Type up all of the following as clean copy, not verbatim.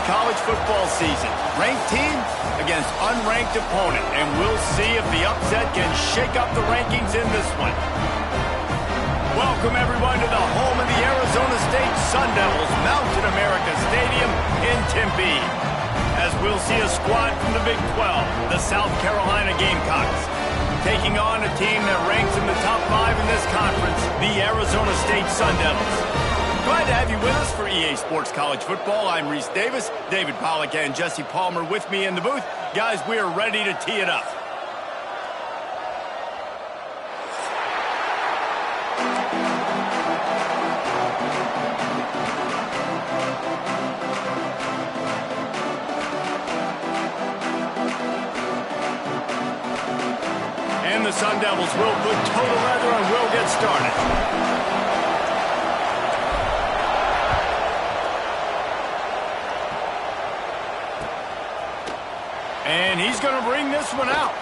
college football season. Ranked team against unranked opponent, and we'll see if the upset can shake up the rankings in this one. Welcome, everyone, to the home of the Arizona State Sun Devils, Mountain America Stadium in Tempe, as we'll see a squad from the Big 12, the South Carolina Gamecocks, taking on a team that ranks in the top 5 in this conference, the Arizona State Sun Devils. Glad to have you with us for EA Sports College Football. I'm Reese Davis, David Pollack and Jesse Palmer with me in the booth. Guys, we are ready to tee it up. And the Sun Devils will put total leather and will get started. And he's going to bring this one out.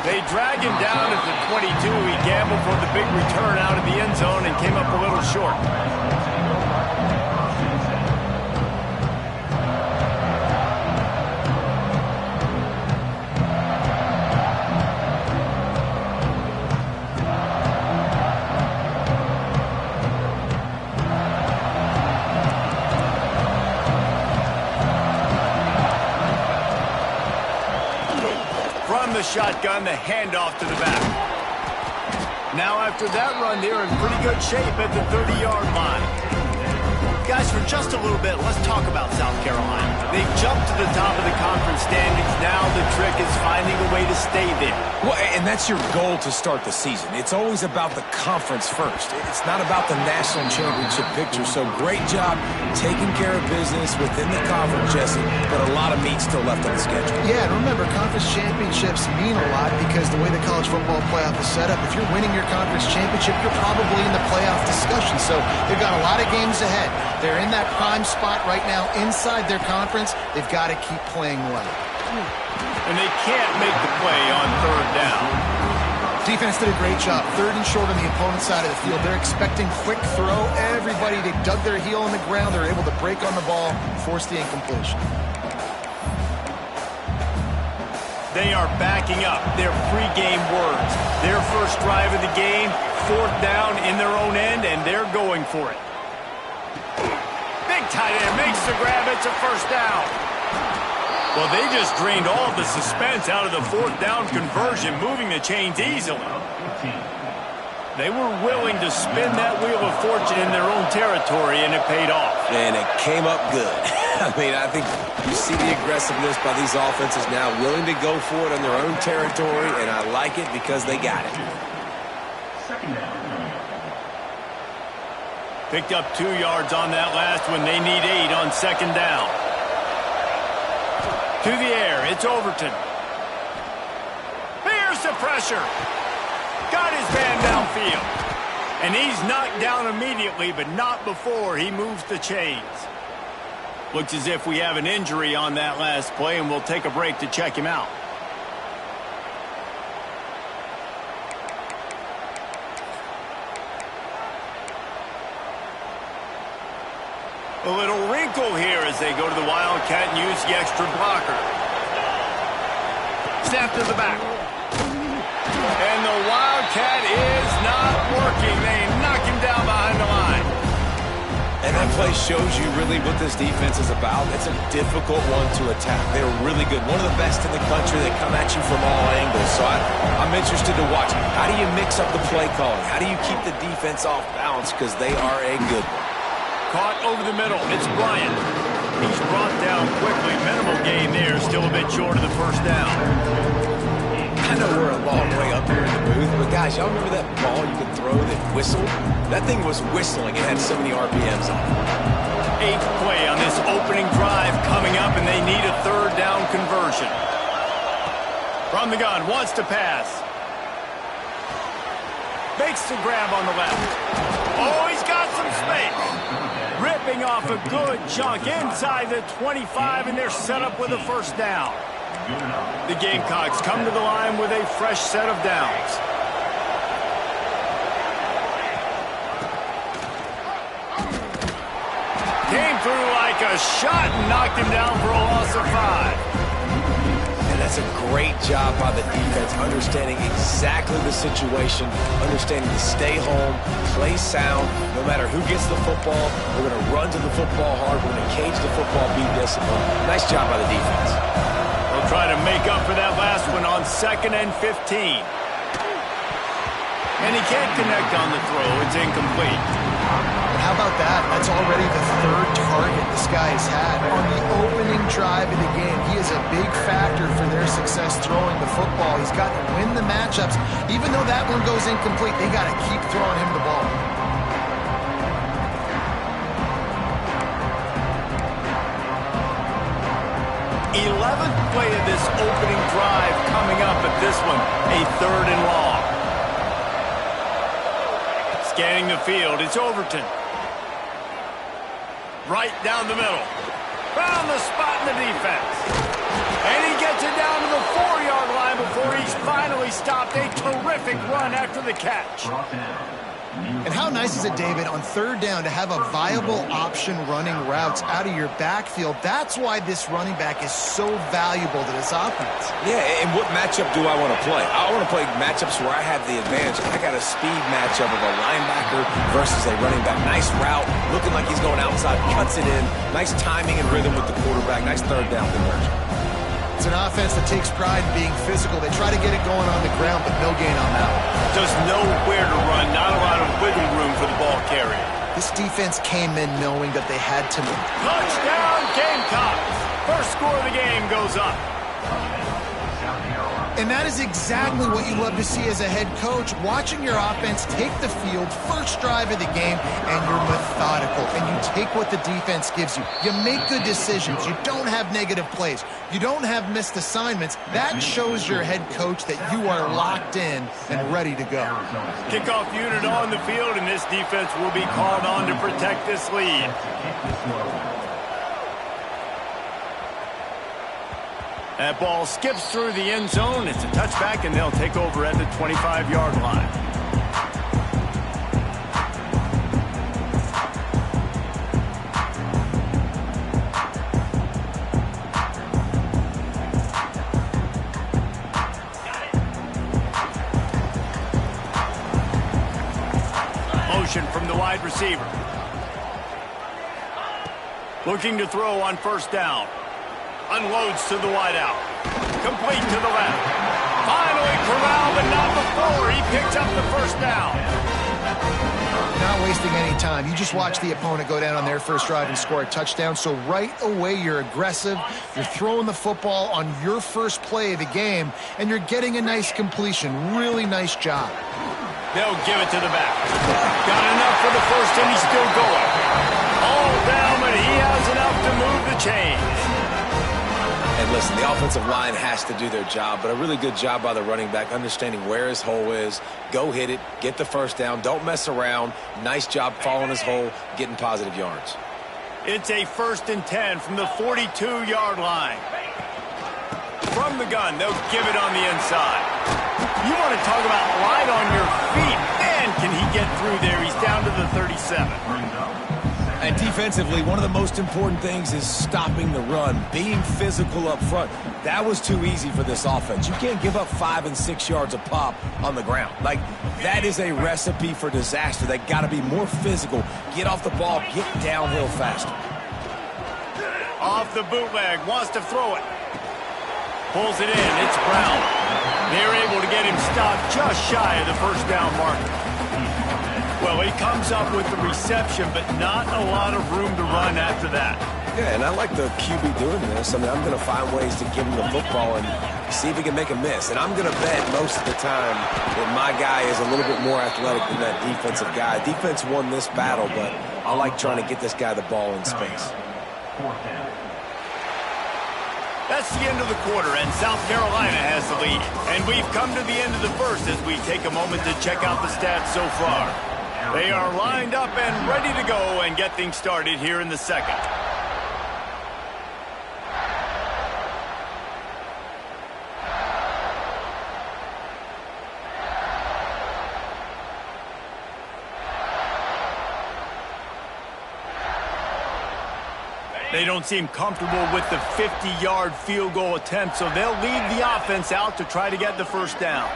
They drag him down at the 22. He gambled for the big return out of the end zone and came up a little short. The shotgun, the handoff to the back. Now after that run, they're in pretty good shape at the 30-yard line. Guys, for just a little bit, let's talk about South Carolina. They've jumped to the top of the conference standings. Now the trick is finding a way to stay there. Well, and that's your goal to start the season. It's always about the conference first. It's not about the national championship picture. So great job taking care of business within the conference, Jesse, but a lot of meat still left on the schedule. Yeah, and remember, conference championships mean a lot because the way the college football playoff is set up, if you're winning your conference championship, you're probably in the playoff discussion. So they've got a lot of games ahead. They're in that prime spot right now inside their conference. They've got to keep playing well. And they can't make the play on third down. Defense did a great job. Third and short on the opponent's side of the field. They're expecting quick throw. Everybody, they dug their heel on the ground. They're able to break on the ball, force the incompletion. They are backing up their pregame words. Their first drive of the game, fourth down in their own end, and they're going for it. Big tight end makes the grab. It's a first down. Well, they just drained all of the suspense out of the fourth down conversion, moving the chains easily. They were willing to spin that wheel of fortune in their own territory, and it paid off. And it came up good. I mean, I think you see the aggressiveness by these offenses now, willing to go for it in their own territory, and I like it because they got it. Picked up 2 yards on that last one. They need 8 on second down. To the air, it's Overton. Here's the pressure. Got his man downfield. And he's knocked down immediately, but not before he moves the chains. Looks as if we have an injury on that last play, and we'll take a break to check him out. A little wrinkle here as they go to the Wildcat and use the extra blocker. Snap to the back. And the Wildcat is not working. They knock him down behind the line. And that play shows you really what this defense is about. It's a difficult one to attack. They're really good. One of the best in the country. They come at you from all angles. So I'm interested to watch. How do you mix up the play calling? How do you keep the defense off balance? Because they are a good one. Caught over the middle. It's Bryant. He's brought down quickly. Minimal gain there. Still a bit short of the first down. I know we're a long way up here in the booth, but guys, y'all remember that ball you could throw that whistled? That thing was whistling. It had so many RPMs on it. 8th play on this opening drive coming up, and they need a third down conversion. From the gun, wants to pass. Makes the grab on the left. Oh, he's got some space. Ripping off a good chunk inside the 25, and they're set up with a first down. The Gamecocks come to the line with a fresh set of downs. Came through like a shot and knocked him down for a loss of 5. And that's a great job by the defense, understanding exactly the situation, understanding to stay home, play sound. No matter who gets the football, we're going to run to the football hard. We're going to cage the football, be disciplined. Nice job by the defense. They'll try to make up for that last one on 2nd and 15. And he can't connect on the throw. It's incomplete. But how about that? That's already the 3rd target this guy has had. On the opening drive of the game, he is a big factor for their success throwing the football. He's got to win the matchups. Even though that one goes incomplete, they got to keep throwing him the ball. Eleventh play of this opening drive coming up at this one, a 3rd and long. Scanning the field, it's Overton. Right down the middle. Found the spot in the defense. And he gets it down to the 4-yard line before he's finally stopped. A terrific run after the catch. And how nice is it, David, on 3rd down to have a viable option running routes out of your backfield? That's why this running back is so valuable to this offense. Yeah, and what matchup do I want to play? I want to play matchups where I have the advantage. I got a speed matchup of a linebacker versus a running back. Nice route, looking like he's going outside, cuts it in. Nice timing and rhythm with the quarterback. Nice 3rd down conversion. It's an offense that takes pride in being physical. They try to get it going on the ground, but no gain on that one. Just nowhere to run, not a lot of wiggle room for the ball carrier. This defense came in knowing that they had to move. Touchdown, Gamecocks! First score of the game goes up. And that is exactly what you love to see as a head coach, watching your offense take the field, first drive of the game, and you're methodical, and you take what the defense gives you. You make good decisions. You don't have negative plays. You don't have missed assignments. That shows your head coach that you are locked in and ready to go. Kickoff unit on the field, and this defense will be called on to protect this lead. That ball skips through the end zone. It's a touchback, and they'll take over at the 25-yard line. Motion from the wide receiver. Looking to throw on 1st down. Unloads to the wideout. Complete to the left. Finally corralled, but not before. He picks up the 1st down. Not wasting any time. You just watch the opponent go down on their first drive and score a touchdown. So right away, you're aggressive. You're throwing the football on your first play of the game, and you're getting a nice completion. Really nice job. They'll give it to the back. Got enough for the 1st, and he's still going. All down, but he has enough to move the chains. And listen, the offensive line has to do their job, but a really good job by the running back, understanding where his hole is. Go hit it, get the 1st down, don't mess around. Nice job following his hole, getting positive yards. It's a 1st and 10 from the 42-yard line. From the gun, they'll give it on the inside. You want to talk about light on your feet. Man, can he get through there? He's down to the 37. And defensively, one of the most important things is stopping the run, being physical up front. That was too easy for this offense. You can't give up 5 and 6 yards a pop on the ground. Like, that is a recipe for disaster. They got to be more physical, get off the ball, get downhill faster. Off the bootleg, wants to throw it. Pulls it in, it's Brown. They're able to get him stopped just shy of the 1st down marker. Well, he comes up with the reception, but not a lot of room to run after that. Yeah, and I like the QB doing this. I mean, I'm going to find ways to give him the football and see if he can make a miss. And I'm going to bet most of the time that my guy is a little bit more athletic than that defensive guy. Defense won this battle, but I like trying to get this guy the ball in space. That's the end of the quarter, and South Carolina has the lead. And we've come to the end of the 1st as we take a moment to check out the stats so far. They are lined up and ready to go and get things started here in the 2nd. They don't seem comfortable with the 50-yard field goal attempt, so they'll lead the offense out to try to get the first down.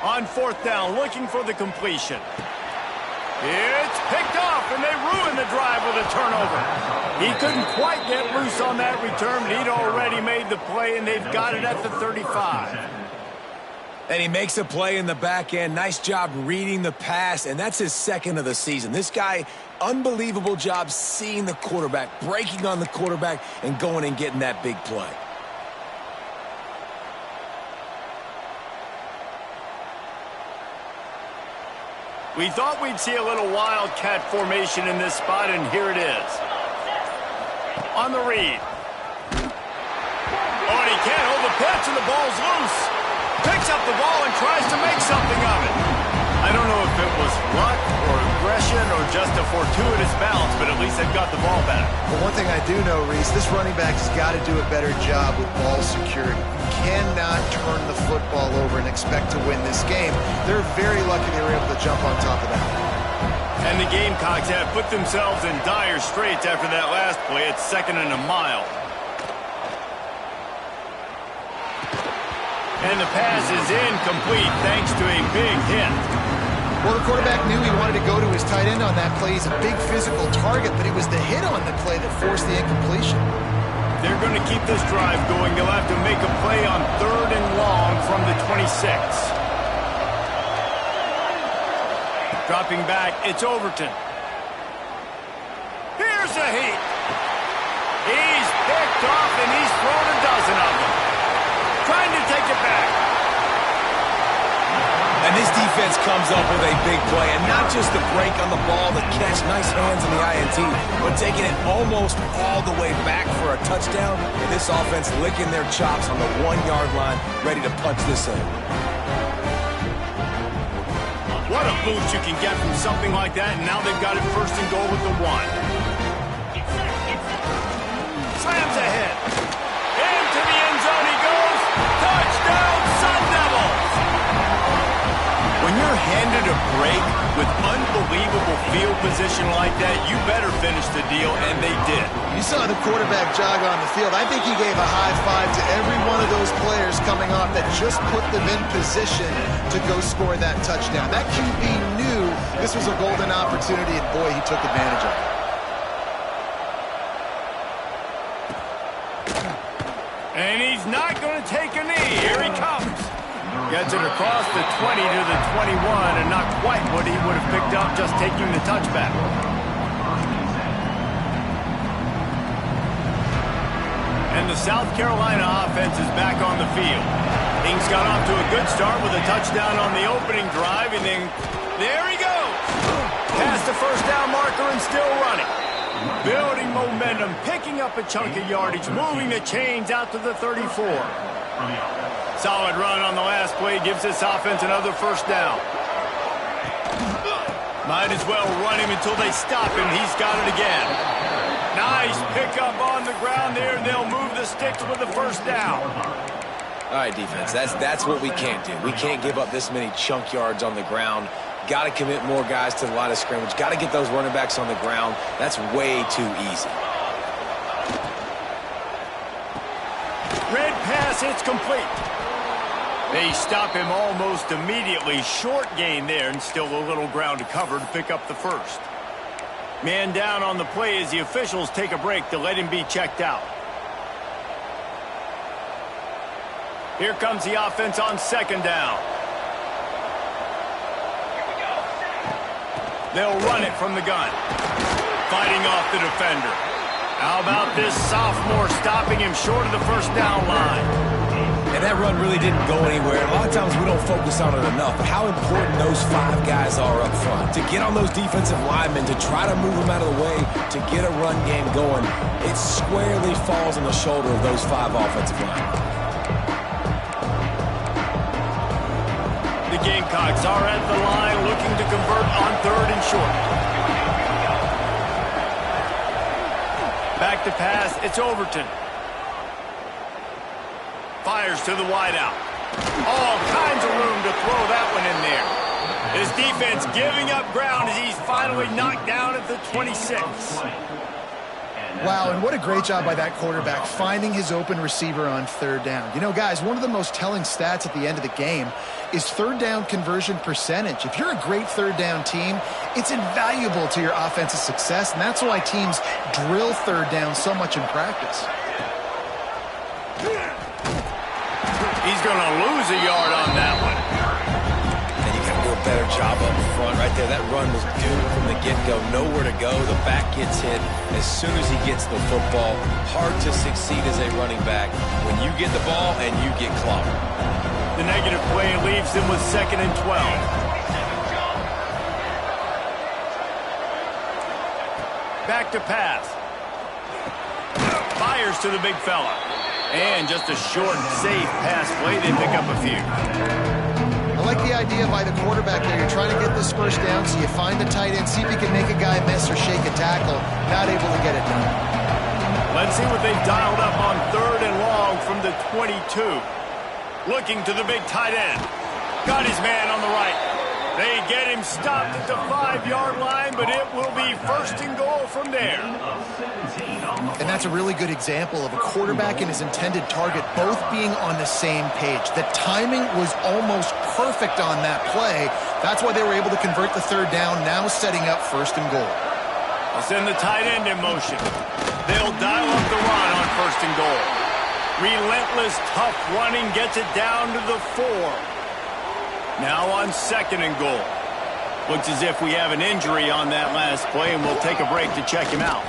On fourth down, looking for the completion. It's picked off, and they ruin the drive with a turnover. He couldn't quite get loose on that return, but he'd already made the play, and they've got it at the 35. And he makes a play in the back end. Nice job reading the pass, and that's his second of the season. This guy, unbelievable job seeing the quarterback, breaking on the quarterback, and going and getting that big play. We thought we'd see a little wildcat formation in this spot, and here it is. On the read. Oh, and he can't hold the pitch, and the ball's loose. Picks up the ball and tries to make something of it. I don't know if it was luck or aggression or just a fortuitous bounce, but at least they've got the ball back. But one thing I do know, Reese, this running back has got to do a better job with ball security. You cannot turn the football over and expect to win this game. They're very lucky they were able to jump on top of that. And the Gamecocks have put themselves in dire straits after that last play. It's 2nd and a mile. And the pass is incomplete thanks to a big hit. Well, the quarterback knew he wanted to go to his tight end on that play. He's a big physical target, but it was the hit on the play that forced the incompletion. They're going to keep this drive going. They'll have to make a play on 3rd and long from the 26. Dropping back, it's Overton. Here's a heat. He's picked off, and he's thrown a dozen of them. Trying to take it back. And this defense comes up with a big play, and not just the break on the ball, the catch, nice hands in the INT, but taking it almost all the way back for a touchdown, and this offense licking their chops on the 1-yard line, ready to punch this in. What a boost you can get from something like that, and now they've got it 1st and goal with the 1. Slams ahead. Into the end zone he goes. Touchdown, Sun Devils! When you're handed a break with unbelievable field position like that, you better finish the deal, and they did. You saw the quarterback jog on the field. I think he gave a high five to every one of those players coming off that just put them in position to go score that touchdown. That QB knew this was a golden opportunity, and boy, he took advantage of it. And he's not going to take a knee. Here he comes. Gets it across the 20 to the 21, and not quite what he would have picked up just taking the touchback. And the South Carolina offense is back on the field. Ings got off to a good start with a touchdown on the opening drive, and then there he goes. Past the first down marker and still running. Building momentum, picking up a chunk of yardage, moving the chains out to the 34. Solid run on the last play gives this offense another first down. Might as well run him until they stop him. He's got it again. Nice pickup on the ground there. They'll move the sticks with the first down. All right, defense, that's what we can't do. We can't give up this many chunk yards on the ground. Got to commit more guys to the line of scrimmage. Got to get those running backs on the ground. That's way too easy. Red pass, it's complete. They stop him almost immediately. Short gain there, and still a little ground to cover to pick up the first. Man down on the play as the officials take a break to let him be checked out. Here comes the offense on 2nd down. They'll run it from the gun. Fighting off the defender. How about this sophomore stopping him short of the first down line? And that run really didn't go anywhere. A lot of times we don't focus on it enough, but how important those 5 guys are up front. To get on those defensive linemen, to try to move them out of the way, to get a run game going, it squarely falls on the shoulder of those 5 offensive linemen. The Gamecocks are at the line looking to convert on 3rd and short. Back to pass, it's Overton. Fires to the wideout. All kinds of room to throw that one in there. This defense giving up ground as he's finally knocked down at the 26. Wow, and what a great job by that quarterback finding his open receiver on third down. You know, guys, one of the most telling stats at the end of the game is third down conversion percentage. If you're a great third down team, it's invaluable to your offensive success, and that's why teams drill third down so much in practice. He's going to lose a yard on that one. And you got to do a better job up front right there. That run was doomed from the get-go. Nowhere to go. The back gets hit as soon as he gets the football. Hard to succeed as a running back when you get the ball and you get clobbered. The negative play leaves him with 2nd and 12. Back to pass. Fires to the big fella. And just a short, safe pass play. They pick up a few. I like the idea by the quarterback there. You're trying to get this first down, so you find the tight end, see if you can make a guy miss or shake a tackle. Not able to get it done. Let's see what they've dialed up on 3rd and long from the 22. Looking to the big tight end. Got his man on the right. They get him stopped at the 5-yard line, but it will be 1st and goal from there. And that's a really good example of a quarterback and his intended target both being on the same page. The timing was almost perfect on that play. That's why they were able to convert the third down, now setting up 1st and goal. They'll send the tight end in motion. They'll dial up the run on 1st and goal. Relentless, tough running gets it down to the 4. Now on 2nd and goal. Looks as if we have an injury on that last play, and we'll take a break to check him out.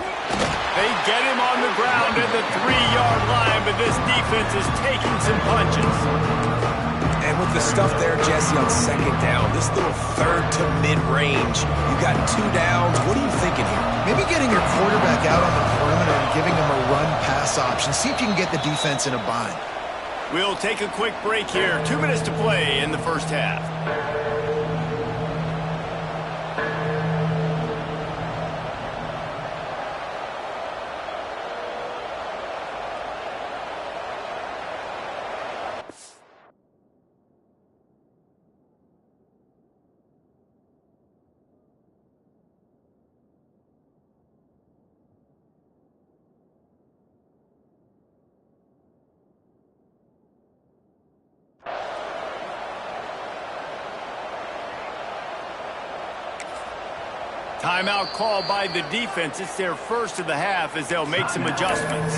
They get him on the ground at the 3-yard line, but this defense is taking some punches. And with the stuff there, Jesse, on 2nd down, this little 3rd to mid-range, you got 2 downs. What are you thinking here? Maybe getting your quarterback out on the perimeter and giving him a run-pass option. See if you can get the defense in a bind. We'll take a quick break here. 2 minutes to play in the first half. Timeout called by the defense. It's their first of the half as they'll make some adjustments.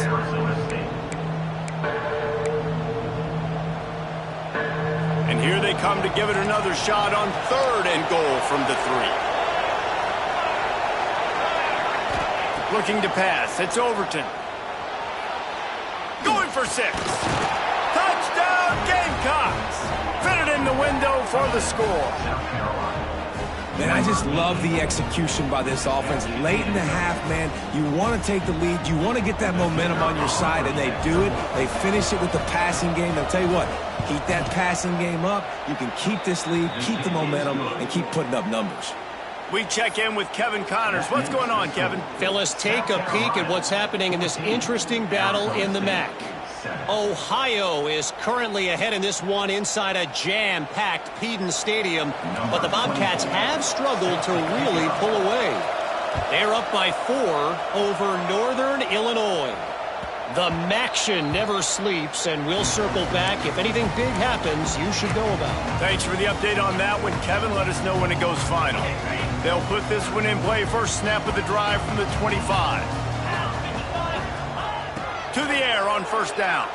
And here they come to give it another shot on 3rd and goal from the 3. Looking to pass. It's Overton. Going for 6. Touchdown Gamecocks. Fitted in the window for the score. Man, I just love the execution by this offense. Late in the half, man, you want to take the lead. You want to get that momentum on your side, and they do it. They finish it with the passing game. I'll tell you what, keep that passing game up. You can keep this lead, keep the momentum, and keep putting up numbers. We check in with Kevin Connors. What's going on, Kevin? Fellas, take a peek at what's happening in this interesting battle in the MAC. Ohio is currently ahead in this one inside a jam-packed Peden Stadium, but the Bobcats have struggled to really pull away. They're up by 4 over Northern Illinois. The MACtion never sleeps, and we'll circle back. If anything big happens, you should know about it. Thanks for the update on that one, Kevin. Let us know when it goes final. They'll put this one in play. First snap of the drive from the 25. To the air on 1st down.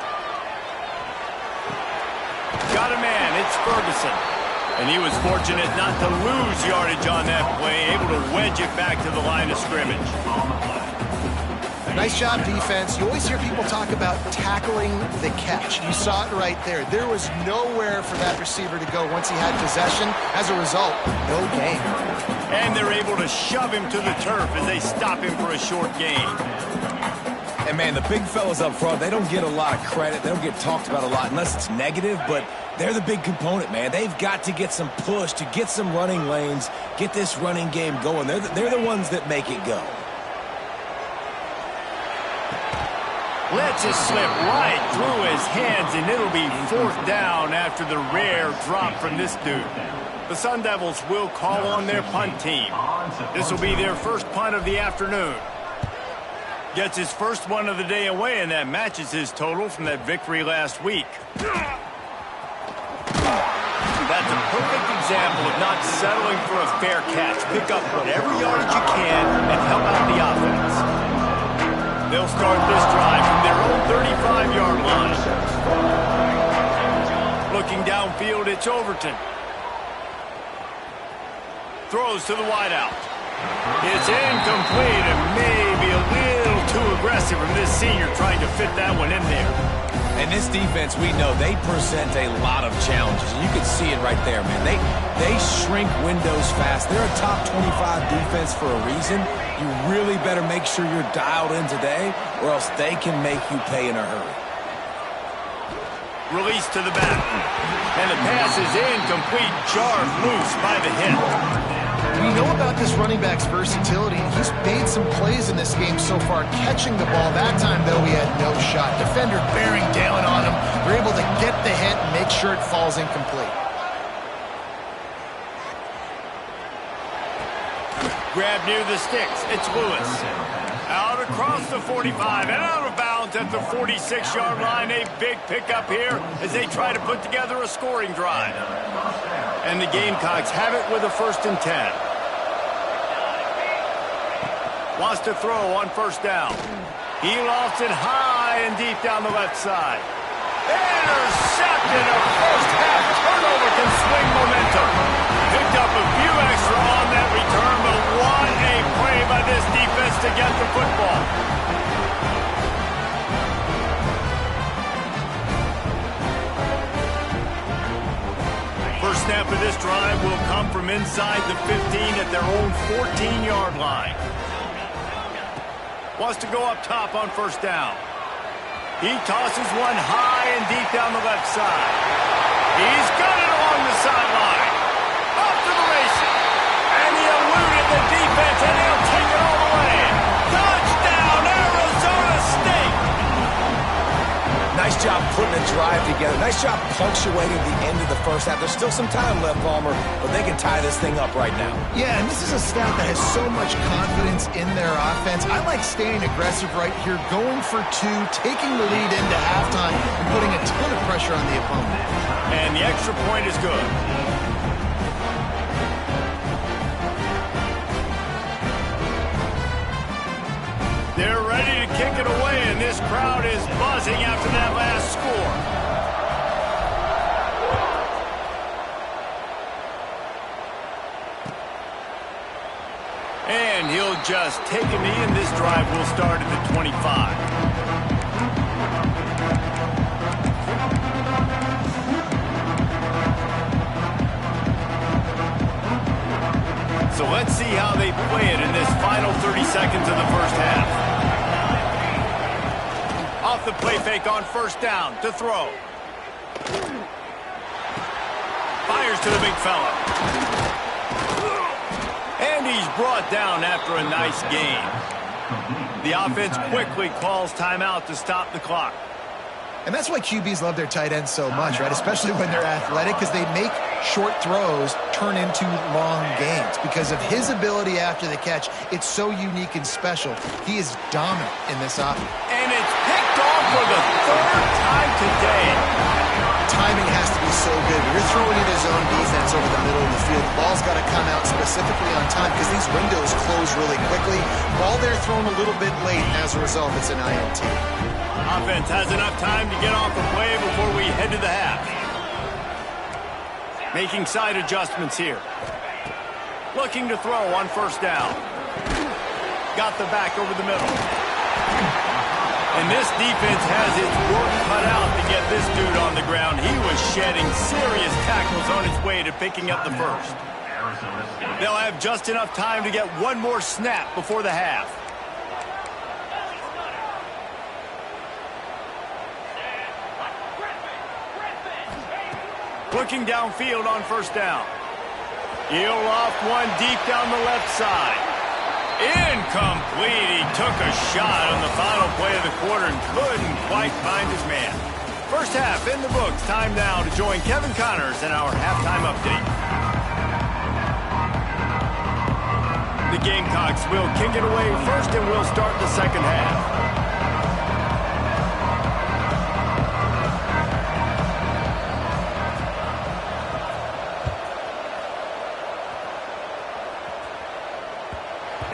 Got a man. It's Ferguson. And he was fortunate not to lose yardage on that play, able to wedge it back to the line of scrimmage. Nice job, defense. You always hear people talk about tackling the catch. You saw it right there. There was nowhere for that receiver to go once he had possession. As a result, no gain. And they're able to shove him to the turf as they stop him for a short gain. And, man, the big fellas up front, they don't get a lot of credit. They don't get talked about a lot unless it's negative, but they're the big component, man. They've got to get some push, to get some running lanes, get this running game going. They're the ones that make it go. Lets it slip right through his hands, and it'll be 4th down after the rare drop from this dude. The Sun Devils will call on their punt team. This will be their first punt of the afternoon. Gets his first one of the day away, and that matches his total from that victory last week. That's a perfect example of not settling for a fair catch. Pick up whatever yardage you can and help out the offense. They'll start this drive from their own 35-yard line. Looking downfield, it's Overton. Throws to the wideout. It's incomplete and maybe a little too aggressive from this senior trying to fit that one in there. And this defense, we know, they present a lot of challenges. And you can see it right there, man. They shrink windows fast. They're a top 25 defense for a reason. You really better make sure you're dialed in today, or else they can make you pay in a hurry. Release to the back. And the pass is incomplete, jarred loose by the hit. We know about this running back's versatility. He's made some plays in this game so far, catching the ball. That time, though, he had no shot. Defender bearing down on him. They're able to get the hit and make sure it falls incomplete. Grab near the sticks. It's Lewis. Out across the 45 and out of bounds at the 46-yard line. A big pickup here as they try to put together a scoring drive. And the Gamecocks have it with a 1st and 10. Wants to throw on 1st down. He lofts it high and deep down the left side. Intercepted. A first-half turnover can swing momentum. Picked up a few extra on that return, but what a play by this defense to get the football. First snap of this drive will come from inside the 15 at their own 14-yard line. Wants to go up top on 1st down. He tosses one high and deep down the left side. He's got it along the sideline. Off to the races. And he eluded the defense, and he'll take it all the way. Touchdown, Arizona State! Nice job putting a drive together. Nice job punctuating the end of the first half. There's still some time left, Palmer, but they can tie this thing up right now. Yeah, and this is a staff that has so much confidence in their offense. I like staying aggressive right here, going for 2, taking the lead into halftime, and putting a ton of pressure on the opponent. And the extra point is good. They're ready to kick it away, and this crowd is buzzing after that last score. And he'll just take a knee, and this drive will start at the 25. So let's see how they play it in this final 30 seconds of the first half. Off the play fake on 1st down to throw. Fires to the big fella. And he's brought down after a nice gain. The offense quickly calls timeout to stop the clock. And that's why QBs love their tight ends so much, right? Especially when they're athletic, because they make short throws turn into long gains. Because of his ability after the catch, it's so unique and special. He is dominant in this offense. And it's picked off for the 3rd time today. Timing has to be so good. You're throwing in his own defense over the middle of the field. The ball's got to come out specifically on time because these windows close really quickly. Ball there thrown a little bit late. As a result, it's an INT. Offense has enough time to get off the play before we head to the half. Making side adjustments here. Looking to throw on 1st down. Got the back over the middle. And this defense has its work cut out to get this dude on the ground. He was shedding serious tackles on his way to picking up the first. They'll have just enough time to get one more snap before the half. Looking downfield on 1st down. He'll loft one deep down the left side. Incomplete. He took a shot on the final play of the quarter and couldn't quite find his man. First half in the books. Time now to join Kevin Connors in our halftime update. the Gamecocks will kick it away first, and we'll start the second half.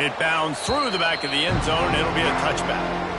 It bounds through the back of the end zone. It'll be a touchback.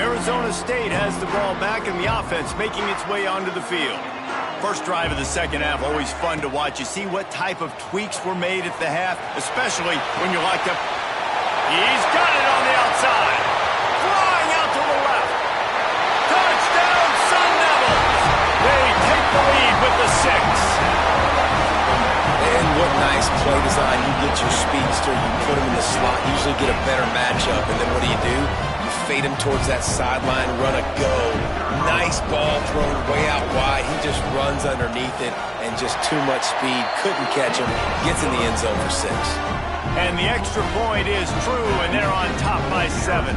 Arizona State has the ball back, and the offense making its way onto the field. First drive of the second half, always fun to watch. You see what type of tweaks were made at the half, especially when you're locked up. He's got it on the outside. Flying out to the left. Touchdown, Sun Devils. They take the lead with the 6. And what nice play design. You get your speedster, you put him in the slot, usually get a better matchup, and then what do? You fade him towards that sideline, run a go. Nice ball thrown way out wide. He just runs underneath it and just too much speed. Couldn't catch him. Gets in the end zone for 6. And the extra point is true, and they're on top by 7.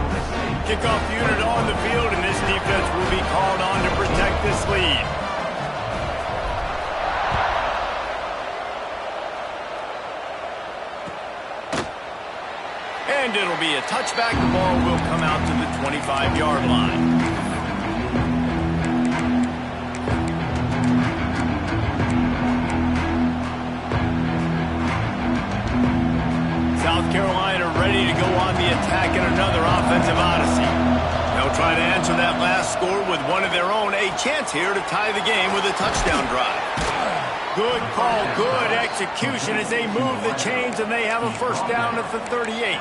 Kickoff unit on the field, and this defense will be called on to protect this lead. And it'll be a touchback. The ball will come out to the 25-yard line. South Carolina ready to go on the attack in another offensive odyssey. They'll try to answer that last score with one of their own. A chance here to tie the game with a touchdown drive. Good call, good execution as they move the chains, and they have a first down at the 38.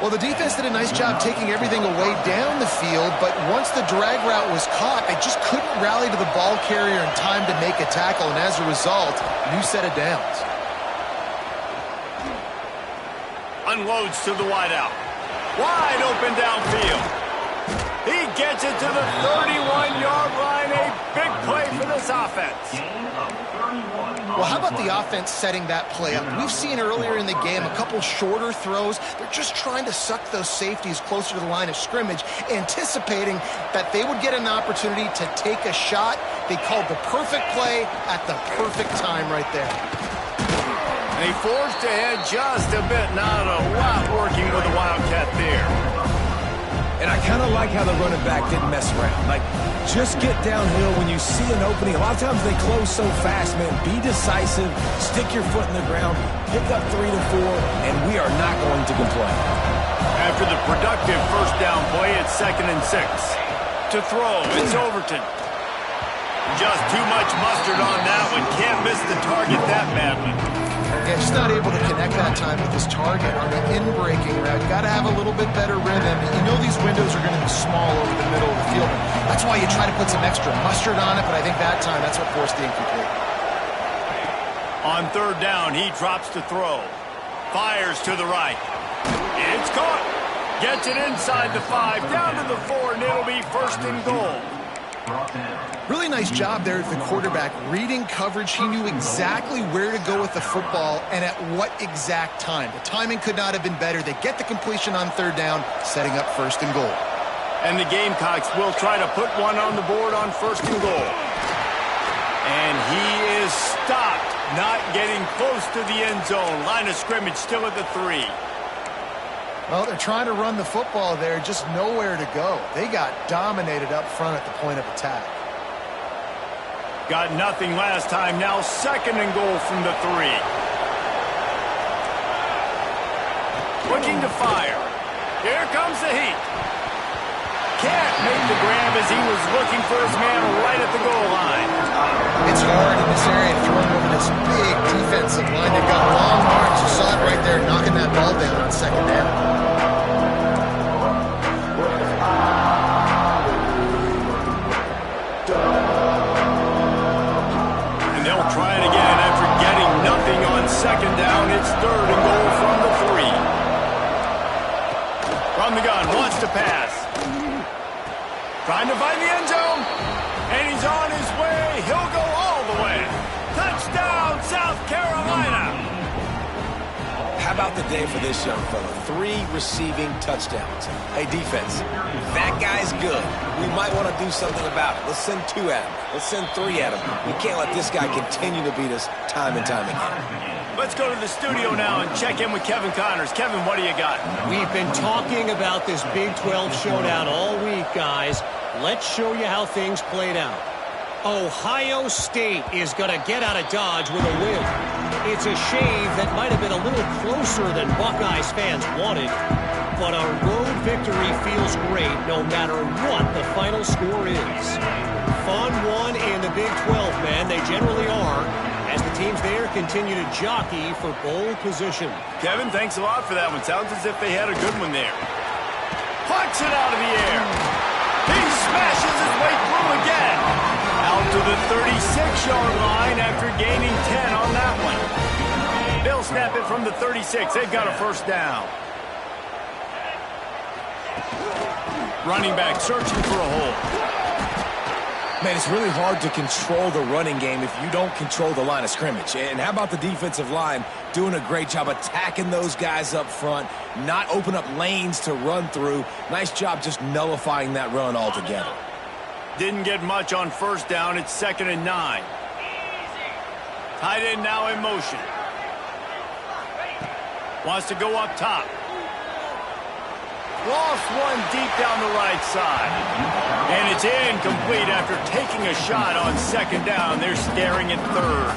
Well, the defense did a nice job taking everything away down the field, but once the drag route was caught, they just couldn't rally to the ball carrier in time to make a tackle, and as a result, new set of downs. Unloads to the wideout. Wide open downfield. He gets it to the 31-yard line. A big play for this offense. Well, how about the offense setting that play up? We've seen earlier in the game a couple shorter throws. They're just trying to suck those safeties closer to the line of scrimmage, anticipating that they would get an opportunity to take a shot. They called the perfect play at the perfect time right there. They forced ahead just a bit. Not a lot working with the Wildcat there. And I kind of like how the running back didn't mess around. Like, just get downhill when you see an opening. A lot of times they close so fast, man. Be decisive, stick your foot in the ground, pick up 3 to 4, and we are not going to complain. After the productive first down play, it's 2nd and 6. To throw, it's Overton. Just too much mustard on that one. Can't miss the target that badly. Yeah, just not able to connect that time with his target on the in-breaking route. Got to have a little bit better rhythm. You know these windows are going to be small over the middle of the field. That's why you try to put some extra mustard on it, but I think that time that's what forced the incomplete. On 3rd down, he drops to throw. Fires to the right. It's caught. Gets it inside the 5, down to the 4, and it'll be 1st and goal. Really nice job there at the quarterback. Reading coverage, he knew exactly where to go with the football and at what exact time. The timing could not have been better. They get the completion on 3rd down, setting up 1st and goal. And the Gamecocks will try to put one on the board on 1st and goal. And he is stopped, not getting close to the end zone. Line of scrimmage still at the 3. Well, they're trying to run the football there, just nowhere to go. They got dominated up front at the point of attack. Got nothing last time. Now 2nd and goal from the 3. Looking to fire. Here comes the heat. Can't make the grab as he was looking for his man right at the goal line. It's hard in this area throwing over this big defensive line. They've got long arms. You saw it right there, knocking that ball down on 2nd down. Try it again after getting nothing on 2nd down. It's 3rd and goal from the 3. From the gun, wants to pass. Trying to find the end zone. And he's on his way. He'll go all the way. Touchdown, South Carolina. How about the day for this young fella? 3 receiving touchdowns. Hey, defense, that guy's good. We might want to do something about it. Let's send 2 at him. Let's send 3 at him. We can't let this guy continue to beat us time and time again. Let's go to the studio now and check in with Kevin Connors. Kevin, what do you got? We've been talking about this Big 12 showdown all week, guys. Let's show you how things played out. Ohio State is going to get out of Dodge with a win. It's a shave that might have been a little closer than Buckeyes fans wanted, but a road victory feels great no matter what the final score is. Fun one in the Big 12, man. They generally are, as the teams there continue to jockey for bowl position. Kevin, thanks a lot for that one. Sounds as if they had a good one there. Plucks it out of the air. He smashes his way through again. Out to the 36-yard line after gaining 10 on that one. They'll snap it from the 36. They've got a first down. Running back searching for a hole. Man, it's really hard to control the running game if you don't control the line of scrimmage. And how about the defensive line doing a great job attacking those guys up front, not open up lanes to run through. Nice job just nullifying that run altogether. Didn't get much on first down. It's 2nd and 9. Tight end now in motion. Wants to go up top. Lost one deep down the right side. And it's incomplete after taking a shot on 2nd down. They're staring at 3rd.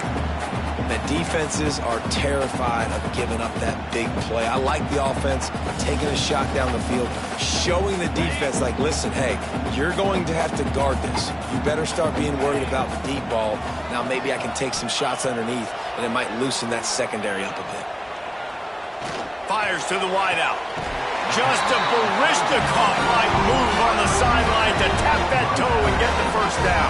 The defenses are terrified of giving up that big play. I like the offense taking a shot down the field, showing the defense, like, listen, hey, you're going to have to guard this. You better start being worried about the deep ball. Now maybe I can take some shots underneath, and it might loosen that secondary up a bit. Fires to the wideout. Just a Baryshnikov-like move on the sideline to tap that toe and get the first down.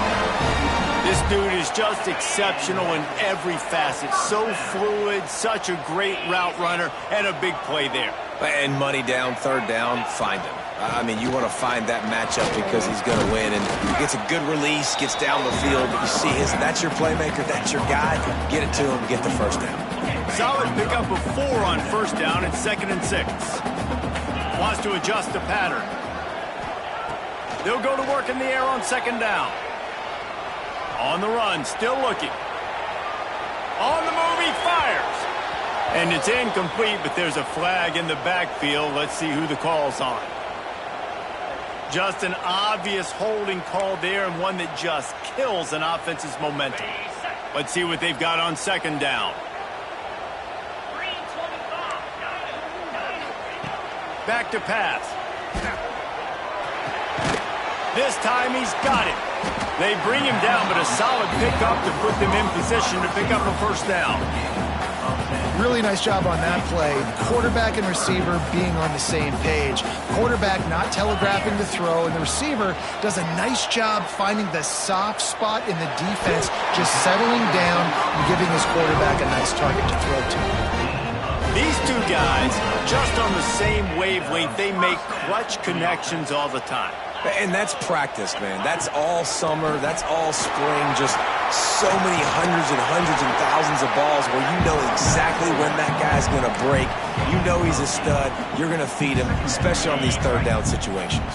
This dude is just exceptional in every facet. So fluid, such a great route runner, and a big play there. And money down, 3rd down, find him. I mean, you want to find that matchup because he's going to win. And he gets a good release, gets down the field. You see that's your playmaker, that's your guy. Get it to him, get the first down. Solid pickup of 4 on first down. It's 2nd and 6. Wants to adjust the pattern. They'll go to work in the air on 2nd down. On the run, still looking. On the move, he fires. And it's incomplete, but there's a flag in the backfield. Let's see who the call's on. Just an obvious holding call there, and one that just kills an offense's momentum. Let's see what they've got on 2nd down. Back to pass. This time he's got it. They bring him down, but a solid pickup to put them in position to pick up a first down. Really nice job on that play. Quarterback and receiver being on the same page. Quarterback not telegraphing the throw, and the receiver does a nice job finding the soft spot in the defense, just settling down and giving his quarterback a nice target to throw to. These two guys, just on the same wavelength, they make clutch connections all the time. And that's practice, man. That's all summer. That's all spring. Just so many hundreds and thousands of balls where you know exactly when that guy's going to break. You know he's a stud. You're going to feed him, especially on these 3rd down situations.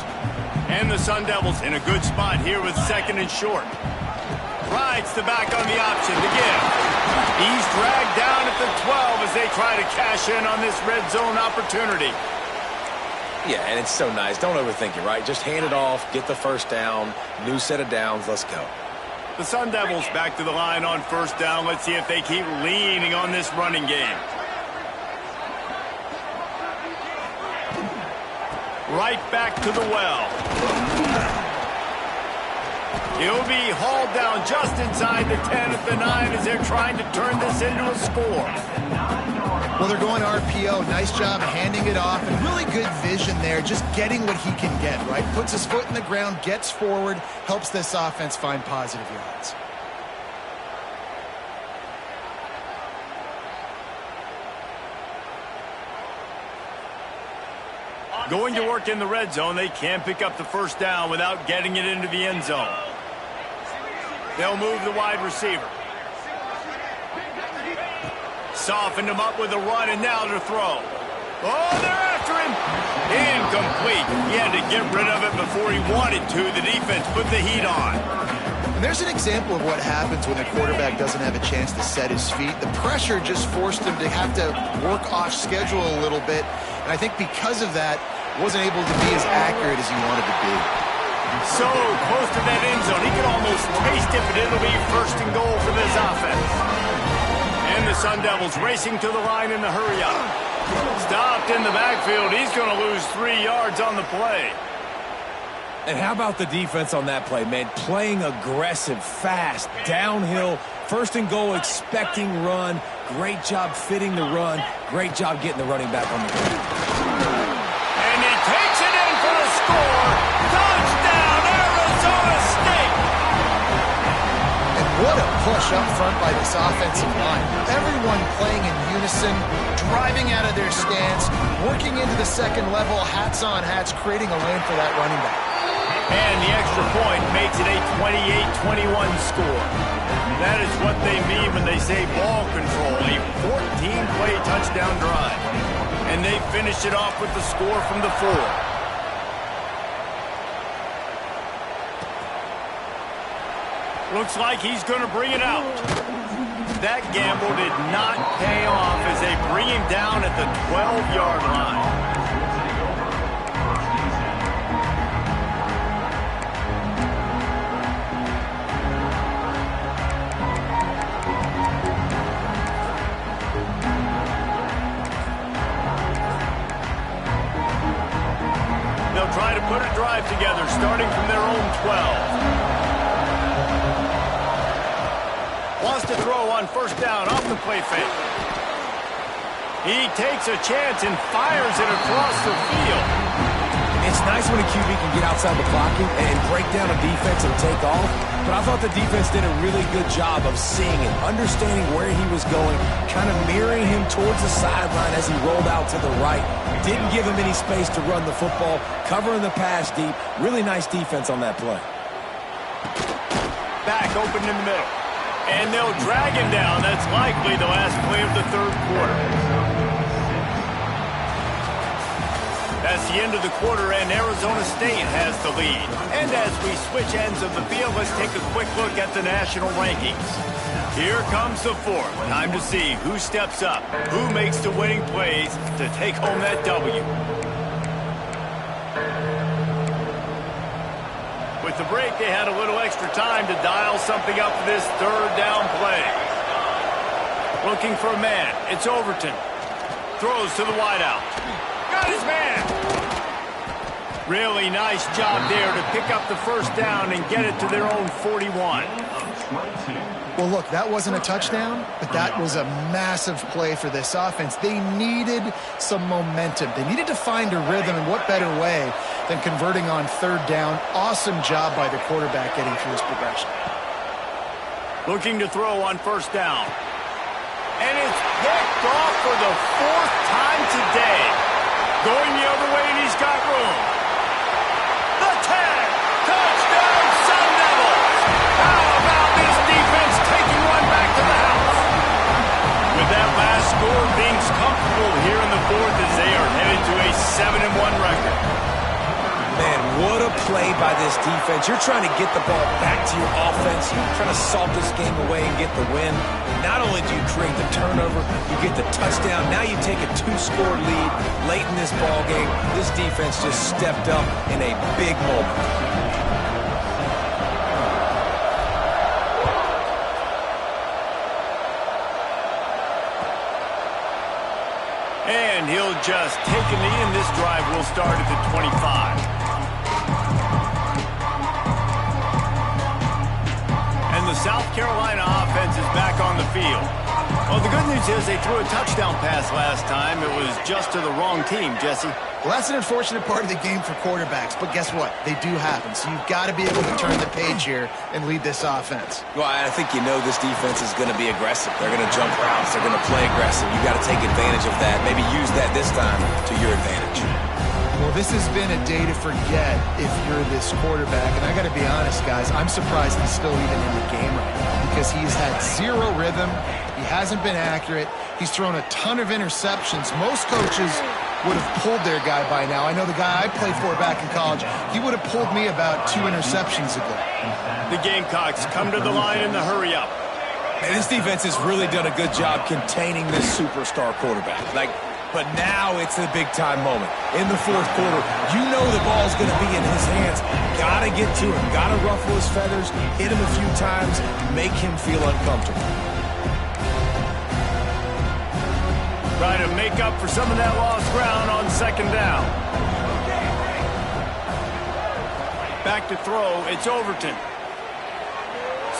And the Sun Devils in a good spot here with 2nd and short. Rides the back on the option to give. He's dragged down at the 12 as they try to cash in on this red zone opportunity. Yeah, and it's so nice. Don't overthink it, right? Just hand it off, get the first down, new set of downs, let's go. The Sun Devils back to the line on first down. Let's see if they keep leaning on this running game. Right back to the well. He'll be hauled down just inside the 10 at the 9 as they're trying to turn this into a score. Well, they're going RPO. Nice job handing it off, and really good vision there, just getting what he can get, right? Puts his foot in the ground, gets forward, helps this offense find positive yards. Going to work in the red zone, they can't pick up the first down without getting it into the end zone. They'll move the wide receiver. Softened him up with a run, and now to throw. Oh, they're after him. Incomplete. He had to get rid of it before he wanted to. The defense put the heat on. And there's an example of what happens when a quarterback doesn't have a chance to set his feet. The pressure just forced him to have to work off schedule a little bit. And I think because of that, wasn't able to be as accurate as he wanted to be. So close to that end zone. He could almost taste it, but it'll be 1st and goal for this offense. And the Sun Devils racing to the line in the hurry-up. Stopped in the backfield. He's going to lose 3 yards on the play. And how about the defense on that play, man? Playing aggressive, fast, downhill, 1st and goal, expecting run. Great job fitting the run. Great job getting the running back on the ground. And he takes it in for the score. Touchdown, Arizona State! And what a push up front by this offensive line. Everyone playing in unison, driving out of their stance, working into the second level, hats on hats, creating a lane for that running back. And the extra point makes it a 28-21 score. That is what they mean when they say ball control, a 14-play touchdown drive. And they finish it off with the score from the 4. Looks like he's going to bring it out. That gamble did not pay off as they bring him down at the 12-yard line. They'll try to put a drive together, starting from their own 12. Wants to throw on first down off the play fake. He takes a chance and fires it across the field. It's nice when a QB can get outside the pocket and break down a defense and take off. But I thought the defense did a really good job of seeing him, understanding where he was going, kind of mirroring him towards the sideline as he rolled out to the right. Didn't give him any space to run the football, covering the pass deep. Really nice defense on that play. Back open in the middle. And they'll drag him down. That's likely the last play of the third quarter. That's the end of the quarter, and Arizona State has the lead. And as we switch ends of the field, let's take a quick look at the national rankings. Here comes the 4th. Time to see who steps up, who makes the winning plays to take home that W. With the break, they had a little extra time to dial something up for this third down play. Looking for a man. It's Overton. Throws to the wideout. Got his man. Really nice job there to pick up the first down and get it to their own 41. Well, look, that wasn't a touchdown, but that was a massive play for this offense. They needed some momentum. They needed to find a rhythm, and what better way than converting on third down. Awesome job by the quarterback getting through his progression. Looking to throw on first down. And it's picked off for the 4th time today. Going the other way, and he's got room. The 10. Touchdown, Sun Devils. How about this defense taking one back to the house? With that last score, things comfortable here in the 4th as they are headed to a 7-1 record. Man, what a play by this defense. You're trying to get the ball back to your offense. You're trying to salt this game away and get the win. Not only do you create the turnover, you get the touchdown. Now you take a 2-score lead late in this ball game. This defense just stepped up in a big moment. And he'll just take a knee, and this drive will start at the 25. And the South Carolina offense is back on the field. Well, the good news is they threw a touchdown pass last time. It was just to the wrong team, Jesse. Well, that's an unfortunate part of the game for quarterbacks, but guess what? They do happen. So you've got to be able to turn the page here and lead this offense. Well, I think you know this defense is going to be aggressive. They're going to jump routes. They're going to play aggressive. You got to take advantage of that. Maybe use that this time to your advantage. Well, this has been a day to forget if you're this quarterback. And I got to be honest, guys, I'm surprised he's still even in the game right now because he's had zero rhythm. He hasn't been accurate. He's thrown a ton of interceptions. Most coaches would have pulled their guy by now. I know the guy I played for back in college, he would have pulled me about 2 interceptions ago. The Gamecocks come to the line in the hurry-up. And this defense has really done a good job containing this superstar quarterback. But now it's a big-time moment. In the 4th quarter, you know the ball's going to be in his hands. Got to get to him. Got to ruffle his feathers, hit him a few times, make him feel uncomfortable. Trying to make up for some of that lost ground on second down. Back to throw. It's Overton.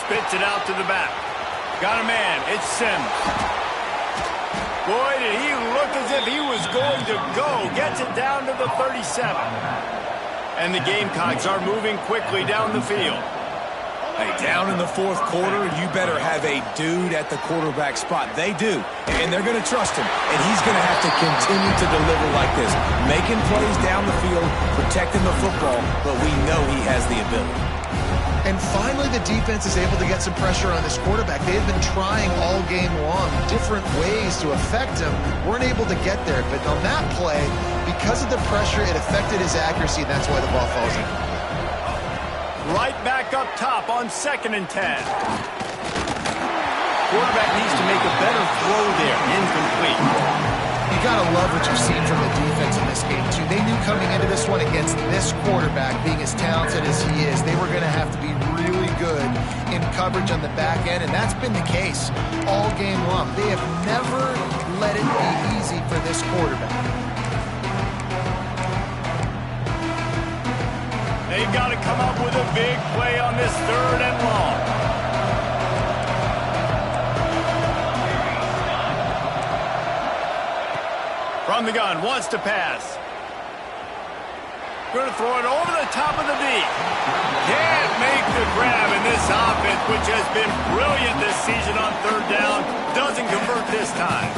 Spits it out to the back. Got a man. It's Sims. Boy, did he look as if he was going to go. Gets it down to the 37. And the Gamecocks are moving quickly down the field. Hey, down in the fourth quarter, you better have a dude at the quarterback spot. They do, and they're going to trust him, and he's going to have to continue to deliver like this, making plays down the field, protecting the football, but we know he has the ability. And finally, the defense is able to get some pressure on this quarterback. They have been trying all game long different ways to affect him. Weren't able to get there, but on that play, because of the pressure, it affected his accuracy, and that's why the ball falls in. Right back up top on 2nd and 10. Quarterback needs to make a better throw there. Incomplete. You got to love what you've seen from the defense in this game, too. They knew coming into this one against this quarterback, being as talented as he is, they were going to have to be really good in coverage on the back end, and that's been the case all game long. They have never let it be easy for this quarterback. They've got to come up with a big play on this 3rd and long. From the gun, wants to pass. Going to throw it over the top of the deep. Can't make the grab, in this offense, which has been brilliant this season on 3rd down, doesn't convert this time.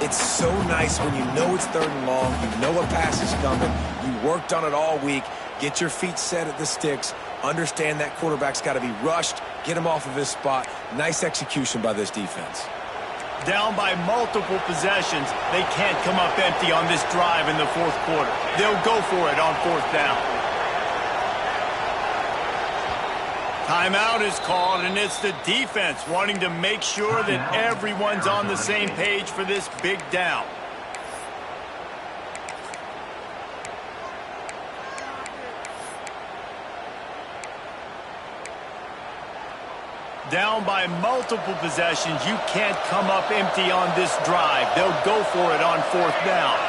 It's so nice when you know it's 3rd and long, you know a pass is coming, you worked on it all week, get your feet set at the sticks, understand that quarterback's got to be rushed, get him off of his spot. Nice execution by this defense. Down by multiple possessions, they can't come up empty on this drive in the 4th quarter. They'll go for it on 4th down. Timeout is called, and it's the defense wanting to make sure that everyone's on the same page for this big down. Down by multiple possessions, you can't come up empty on this drive. They'll go for it on 4th down.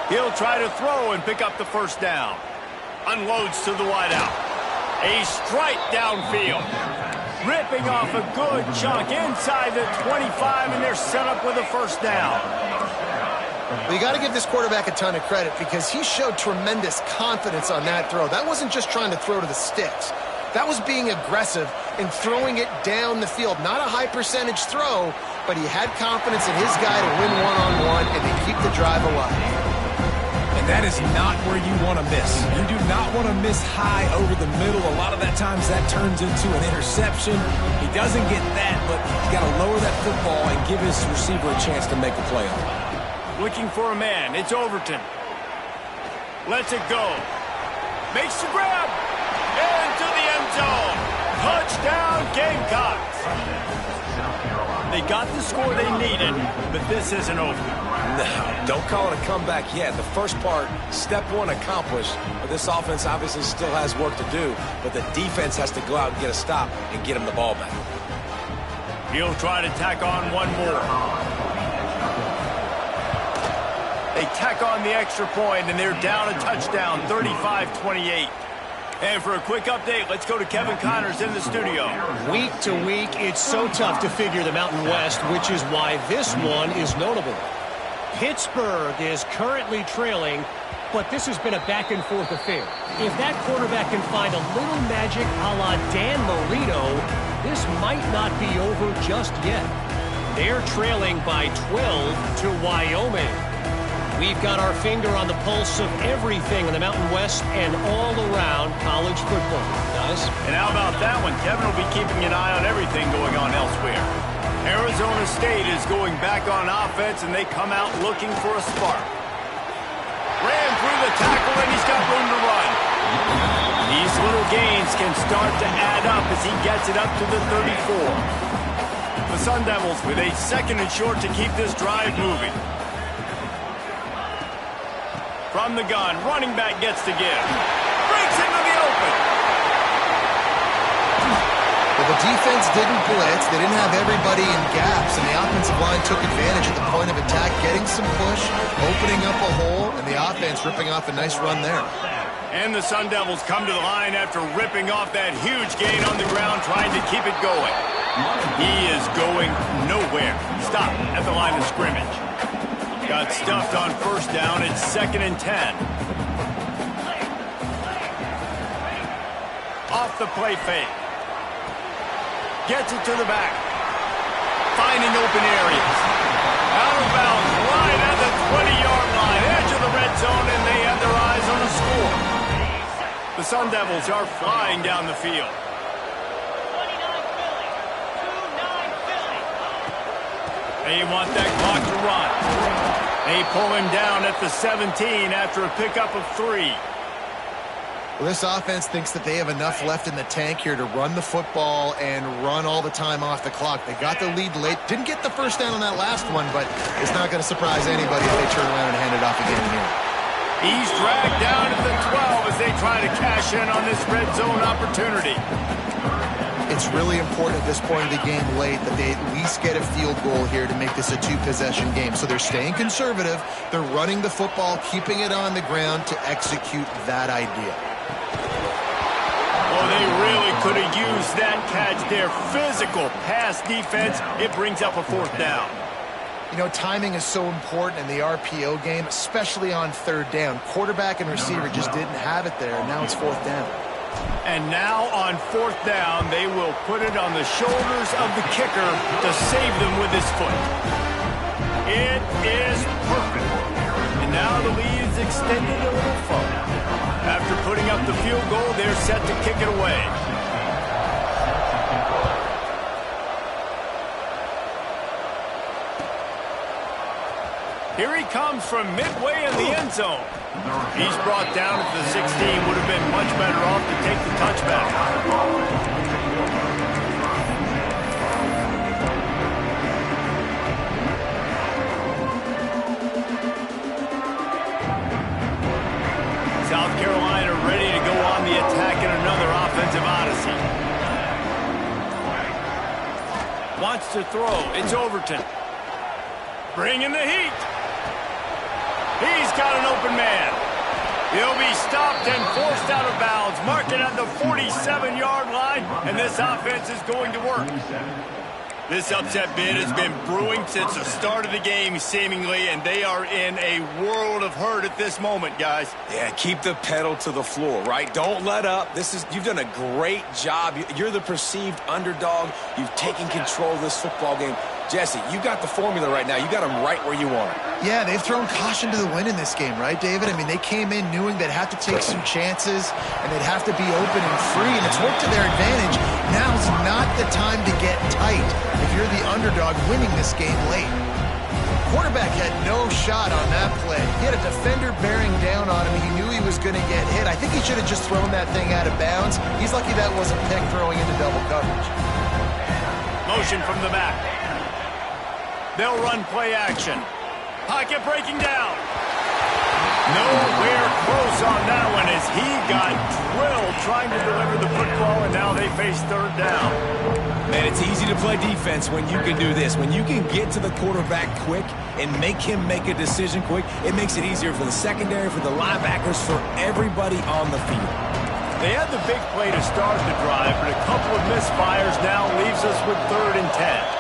He'll try to throw and pick up the 1st down. Unloads to the wideout. A strike downfield. Ripping off a good chunk inside the 25, and they're set up with a 1st down. Well, you got to give this quarterback a ton of credit because he showed tremendous confidence on that throw. That wasn't just trying to throw to the sticks. That was being aggressive and throwing it down the field. Not a high percentage throw, but he had confidence in his guy to win one-on-one and to keep the drive alive. And that is not where you want to miss. You do not want to miss high over the middle. A lot of that times that turns into an interception. He doesn't get that, but he's got to lower that football and give his receiver a chance to make a play on it. Looking for a man. It's Overton. Lets it go. Makes the grab. Into the end zone. Touchdown, Gamecocks. They got the score they needed, but this isn't over. No, don't call it a comeback yet. The first part, step 1 accomplished. But this offense obviously still has work to do, but the defense has to go out and get a stop and get him the ball back. He'll try to tack on one more. They tack on the extra point, and they're down a touchdown, 35-28. And for a quick update, let's go to Kevin Connors in the studio. Week to week, it's so tough to figure the Mountain West, which is why this one is notable. Pittsburgh is currently trailing, but this has been a back-and-forth affair. If that quarterback can find a little magic a la Dan Marino, this might not be over just yet. They're trailing by 12 to Wyoming. We've got our finger on the pulse of everything in the Mountain West and all around college football, guys. And how about that one? Kevin will be keeping an eye on everything going on elsewhere. Arizona State is going back on offense, and they come out looking for a spark. Ran through the tackle, and he's got room to run. These little gains can start to add up as he gets it up to the 34. The Sun Devils with a 2nd and short to keep this drive moving. From the gun, running back gets to give. Breaks into the open. Well, the defense didn't blitz. They didn't have everybody in gaps, and the offensive line took advantage at the point of attack, getting some push, opening up a hole, and the offense ripping off a nice run there. And the Sun Devils come to the line after ripping off that huge gain on the ground, trying to keep it going. He is going nowhere. Stop at the line of scrimmage. Got stuffed on 1st down. It's 2nd and 10. off the play fake. Gets it to the back. Finding open areas. Out of bounds, right at the 20-yard line. Edge of the red zone, and they have their eyes on the score. The Sun Devils are flying down the field. They want that clock to run. They pull him down at the 17 after a pickup of 3. Well, this offense thinks that they have enough left in the tank here to run the football and run all the time off the clock. They got the lead late. Didn't get the first down on that last one, but it's not going to surprise anybody if they turn around and hand it off again here. He's dragged down at the 12 as they try to cash in on this red zone opportunity. It's really important at this point of the game late that they at least get a field goal here to make this a 2-possession game. So they're staying conservative. They're running the football, keeping it on the ground to execute that idea. Oh, they really could have used that catch there. Physical pass defense. It brings up a 4th down. You know, timing is so important in the RPO game, especially on 3rd down. Quarterback and receiver just didn't have it there, and now it's 4th down. And now on 4th down, they will put it on the shoulders of the kicker to save them with his foot. It is perfect. And now the lead is extended a little further. After putting up the field goal, they're set to kick it away. Here he comes from midway in the end zone. He's brought down at the 16. Would have been much better off to take the touchback. South Carolina ready to go on the attack in another offensive odyssey. Wants to throw. It's Overton. Bringing the heat. He's got an open man. He'll be stopped and forced out of bounds. Mark it at the 47-yard line, and this offense is going to work. This upset bid has been brewing since the start of the game, seemingly, and they are in a world of hurt at this moment, guys. Yeah, keep the pedal to the floor, right? Don't let up. You've done a great job. You're the perceived underdog. You've taken control of this football game. Jesse, you got the formula right now. You got them right where you want it. Yeah, they've thrown caution to the wind in this game, right, David? I mean, they came in knowing they'd have to take some chances, and they'd have to be open and free, and it's worked to their advantage. Now's not the time to get tight if you're the underdog winning this game late. Quarterback had no shot on that play. He had a defender bearing down on him. He knew he was going to get hit. I think he should have just thrown that thing out of bounds. He's lucky that wasn't picked throwing into double coverage. Motion from the back. They'll run play action. Pocket breaking down. Nowhere close on that one as he got drilled trying to deliver the football, and now they face 3rd down. Man, it's easy to play defense when you can do this. When you can get to the quarterback quick and make him make a decision quick, it makes it easier for the secondary, for the linebackers, for everybody on the field. They had the big play to start the drive, but a couple of misfires now leaves us with 3rd and 10.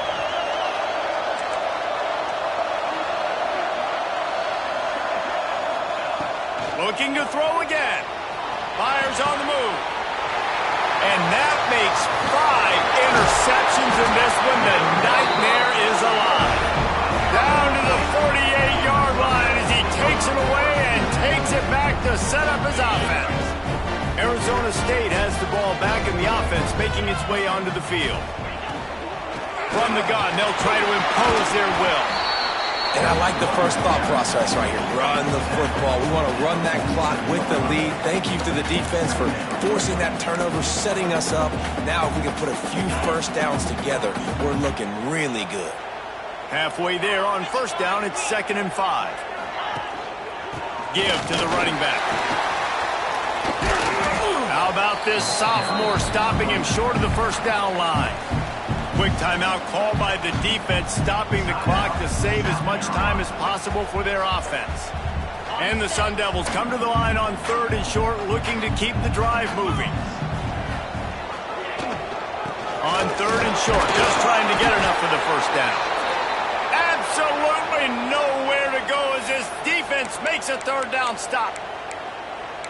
Looking to throw again. Fires on the move. And that makes 5 interceptions in this one. The nightmare is alive. Down to the 48-yard line as he takes it away and takes it back to set up his offense. Arizona State has the ball back in the offense, making its way onto the field. From the gun, they'll try to impose their will. And I like the first thought process right here. Run the football. We want to run that clock with the lead. Thank you to the defense for forcing that turnover, setting us up. Now if we can put a few first downs together, we're looking really good. Halfway there on 1st down, it's 2nd and 5. Give to the running back. How about this sophomore stopping him short of the 1st down line? Quick timeout called by the defense, stopping the clock to save as much time as possible for their offense. And the Sun Devils come to the line on 3rd and short, looking to keep the drive moving. On 3rd and short, just trying to get enough for the 1st down. Absolutely nowhere to go as this defense makes a 3rd down stop.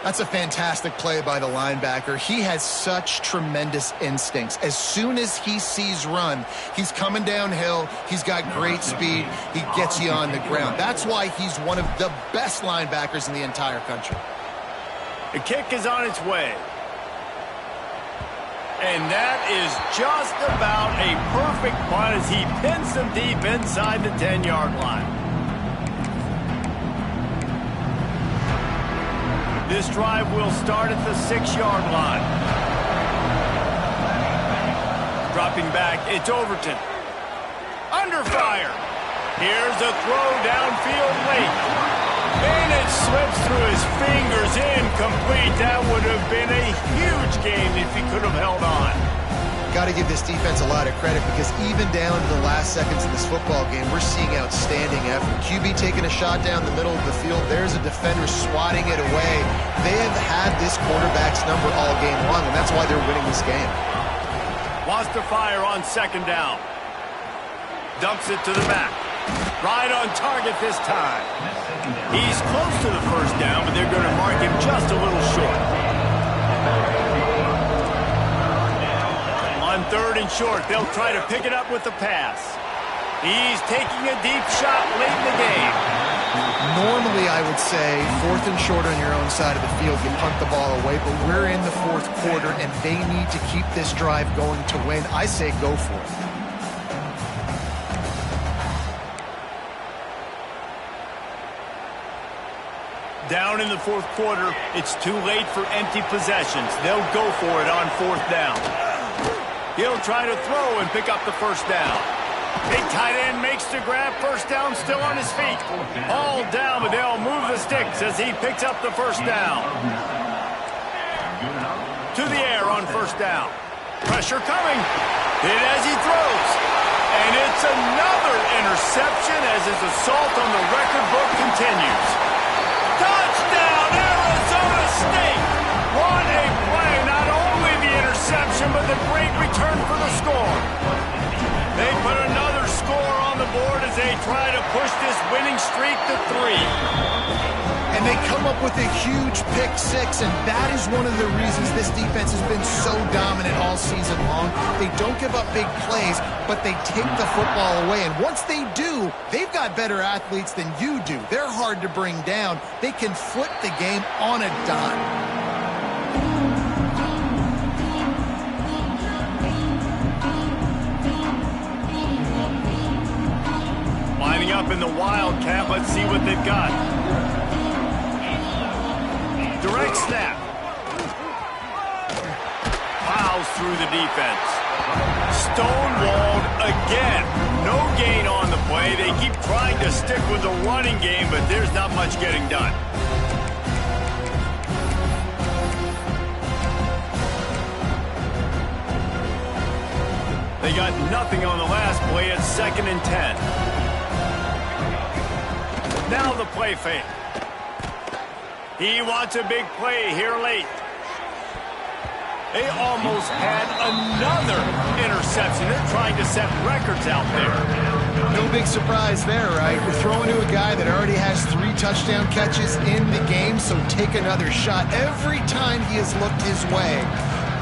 That's a fantastic play by the linebacker. He has such tremendous instincts. As soon as he sees run, he's coming downhill. He's got great speed. He gets you on the ground. That's why he's one of the best linebackers in the entire country. The kick is on its way. And that is just about a perfect punt as he pins them deep inside the 10-yard line. This drive will start at the 6-yard line. Dropping back, it's Overton. Under fire. Here's a throw downfield late. And it slips through his fingers, incomplete. That would have been a huge game if he could have held on. Got to give this defense a lot of credit because even down to the last seconds of this football game, we're seeing outstanding effort. QB taking a shot down the middle of the field. There's a defender swatting it away. They have had this quarterback's number all game long, and that's why they're winning this game. Wants to fire on 2nd down. Dumps it to the back. Right on target this time. He's close to the 1st down, but they're going to mark him just a little short. On 3rd and short, they'll try to pick it up with the pass. He's taking a deep shot late in the game. Normally, I would say 4th and short on your own side of the field, you punt the ball away, but we're in the 4th quarter, and they need to keep this drive going to win. I say go for it. Down in the 4th quarter, it's too late for empty possessions. They'll go for it on 4th down. He'll try to throw and pick up the 1st down. Big tight end makes the grab. 1st down still on his feet. All down, but they'll move the sticks as he picks up the 1st down. To the air on 1st down. Pressure coming. Hit as he throws. And it's another interception as his assault on the record book continues. Touchdown, Arizona State! What a play! Not only the interception, but the great return for the score. They put another score on the board as they try to push this winning streak to 3. And they come up with a huge pick 6, and that is one of the reasons this defense has been so dominant all season long. They don't give up big plays, but they take the football away. And once they do, they've got better athletes than you do. They're hard to bring down. They can flip the game on a dime. Lining up in the Wildcat, let's see what they've got. Direct snap. Plows through the defense. Stonewalled again. No gain on the play. They keep trying to stick with the running game, but there's not much getting done. They got nothing on the last play at 2nd and 10. Now the play fake. He wants a big play here late. They almost had another interception. They're trying to set records out there. No big surprise there, right? We're throwing to a guy that already has 3 touchdown catches in the game, so take another shot. Every time he has looked his way,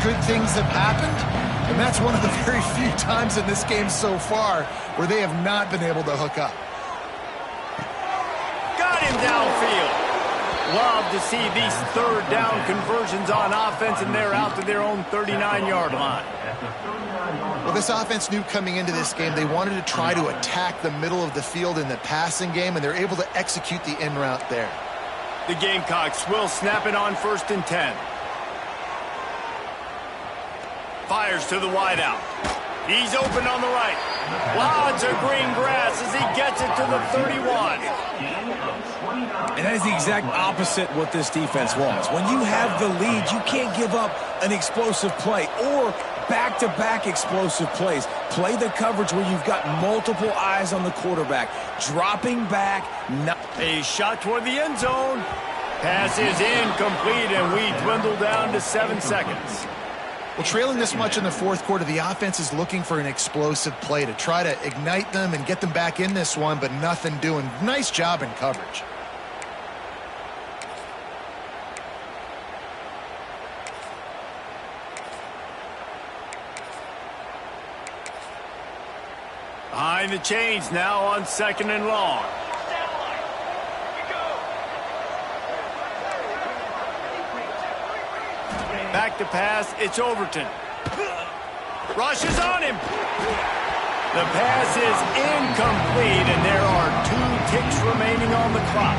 good things have happened, and that's one of the very few times in this game so far where they have not been able to hook up. Got him downfield. Love to see these 3rd down conversions on offense, and they're out to their own 39-yard line. Well, this offense knew coming into this game they wanted to try to attack the middle of the field in the passing game, and they're able to execute the in route there. The Gamecocks will snap it on 1st and 10. Fires to the wideout. He's open on the right. Lots of green grass as he gets it to the 31. And that is the exact opposite what this defense wants. When you have the lead, you can't give up an explosive play or back-to-back explosive plays. Play the coverage where you've got multiple eyes on the quarterback. Dropping back. A shot toward the end zone. Pass is incomplete, and we dwindle down to 7 seconds. Well, trailing this much in the 4th quarter, the offense is looking for an explosive play to try to ignite them and get them back in this one, but nothing doing. Nice job in coverage. Behind the chains now on 2nd and long. Back to pass, it's Overton. Rushes on him. The pass is incomplete, and there are 2 ticks remaining on the clock.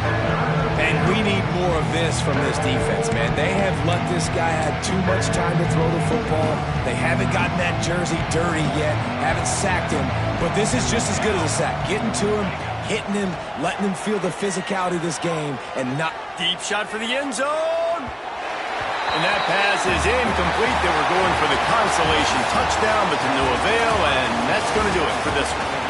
And we need more of this from this defense, man. They have let this guy have too much time to throw the football. They haven't gotten that jersey dirty yet, haven't sacked him. But this is just as good as a sack. Getting to him, hitting him, letting him feel the physicality of this game, and not... Deep shot for the end zone. And that pass is incomplete. They were going for the consolation touchdown, but to no avail, and that's going to do it for this one.